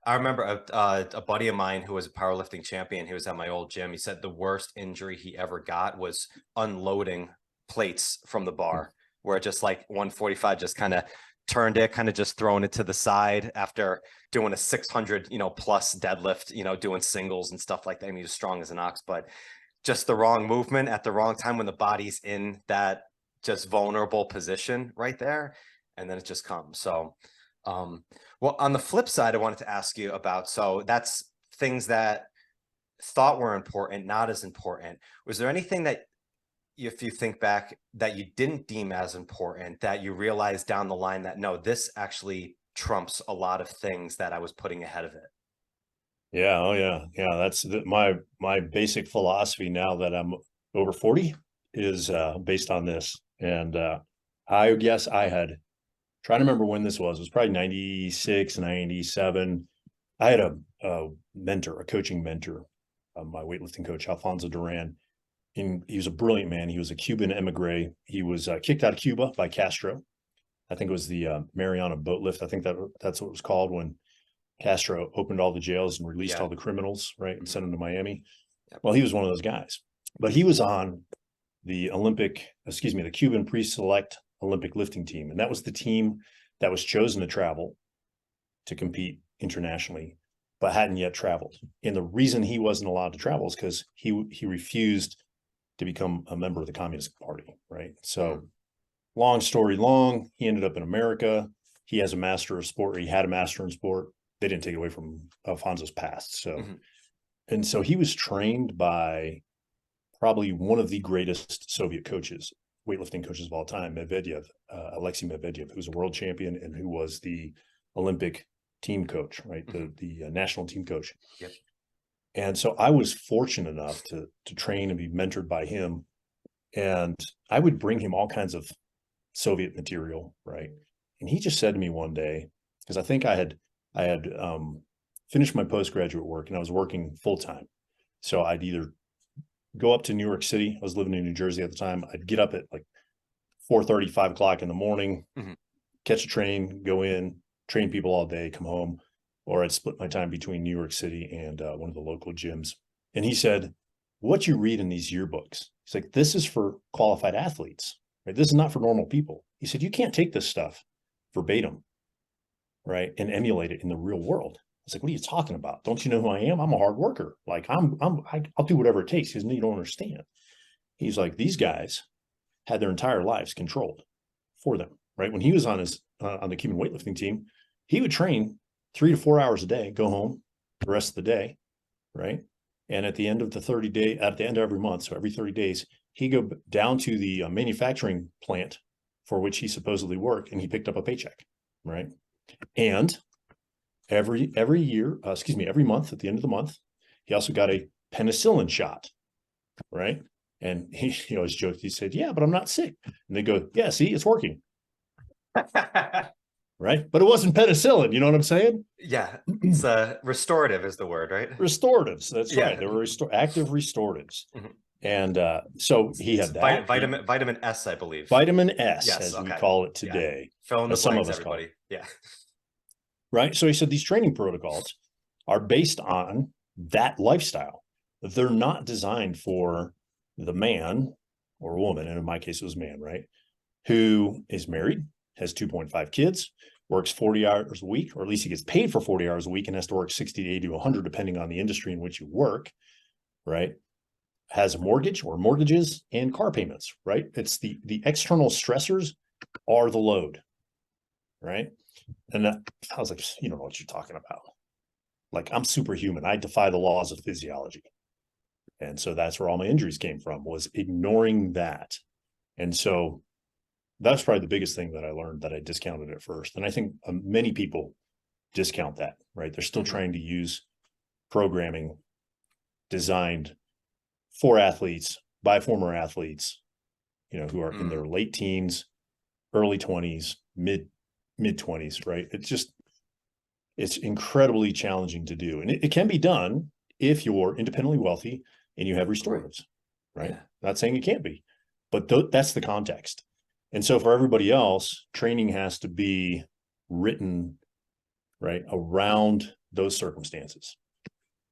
I remember a buddy of mine who was a powerlifting champion. He was at my old gym. He said the worst injury he ever got was unloading plates from the bar, where just like 145 just kind of turned it, kind of just throwing it to the side after doing a 600, plus deadlift, doing singles and stuff like that. I mean, he was strong as an ox, but just the wrong movement at the wrong time when the body's in that just vulnerable position right there, and then it just comes. So, well, on the flip side, I wanted to ask you about, so that's things that thought were important, not as important. Was there anything that, if you think back, that you didn't deem as important, that you realized down the line that, no, this actually trumps a lot of things that I was putting ahead of it? Yeah, oh yeah. That's my basic philosophy now that I'm over 40 is based on this. And I guess I had trying to remember when this was. It was probably 96, 97. I had a mentor, a coaching mentor, my weightlifting coach, Alfonso Duran. And he was a brilliant man. He was a Cuban emigre. He was kicked out of Cuba by Castro. I think it was the Mariana boat lift. I think that's what it was called when Castro opened all the jails and released Yeah. all the criminals, right, and Mhm. sent them to Miami. Yep. Well, he was one of those guys, but he was on the Cuban pre-select Olympic lifting team, and that was the team that was chosen to travel to compete internationally, but hadn't yet traveled. And the reason he wasn't allowed to travel is because he refused to become a member of the Communist Party, right? So, Mhm. long story long, he ended up in America. He has a master of sport, or he had a master in sport. They didn't take it away from Alfonso's past. So, Mhm. and so he was trained by probably one of the greatest Soviet coaches, weightlifting coaches of all time, Medvedev, Alexei Medvedev, who's a world champion and who was the Olympic team coach, right? Mhm. The national team coach. Yep. And so I was fortunate enough to train and be mentored by him. And I would bring him all kinds of Soviet material, right? And he just said to me one day, because I think I had finished my postgraduate work and I was working full time. So I'd either go up to New York City. I was living in New Jersey at the time. I'd get up at like 4:30, 5 o'clock in the morning, Mhm. catch a train, go in, train people all day, come home. Or I'd split my time between New York City and one of the local gyms. And he said, what you read in these yearbooks, he's like, this is for qualified athletes, right? This is not for normal people. He said, you can't take this stuff verbatim, right, and emulate it in the real world. I was like, what are you talking about? Don't you know who I am? I'm a hard worker. Like I'll do whatever it takes. He says, no, you don't understand. He's like, these guys had their entire lives controlled for them, right? When he was on the Cuban weightlifting team, he would train 3 to 4 hours a day, go home the rest of the day, right? And at the end of at the end of every month, so every 30 days, he go down to the manufacturing plant for which he supposedly worked, and he picked up a paycheck, right? And every month at the end of the month, he also got a penicillin shot, right? And he always joked. He said, "Yeah, but I'm not sick." And they go, "Yeah, see, it's working, right?" But it wasn't penicillin. You know what I'm saying? Yeah, it's restorative is the word, right? Restoratives. That's right. Yeah. They were active restoratives. Mhm. And so he It's had that. vitamin S, I believe. Vitamin S, Yes. as we Okay. call it Yeah. today, Fill in the as some of blanks, us call it, everybody. Yeah. right? So he said these training protocols are based on that lifestyle. They're not designed for the man or woman, and in my case, it was man, right? Who is married, has 2.5 kids, works 40 hours a week, or at least he gets paid for 40 hours a week and has to work 60 to 80 to 100, depending on the industry in which you work, right? Has a mortgage or mortgages and car payments, right? It's the external stressors are the load, right? And I was like, you don't know what you're talking about. Like, I'm superhuman. I defy the laws of physiology. And so that's where all my injuries came from, was ignoring that. And so that's probably the biggest thing that I learned that I discounted at first. And I think many people discount that, right? They're still Mhm. trying to use programming designed for athletes by former athletes, who are in their Mm. late teens, early 20s, mid 20s, right? It's incredibly challenging to do. And it can be done if you're independently wealthy and you have Right. restoratives, right? Yeah. Not saying it can't be, but that's the context. And so for everybody else, training has to be written right around those circumstances.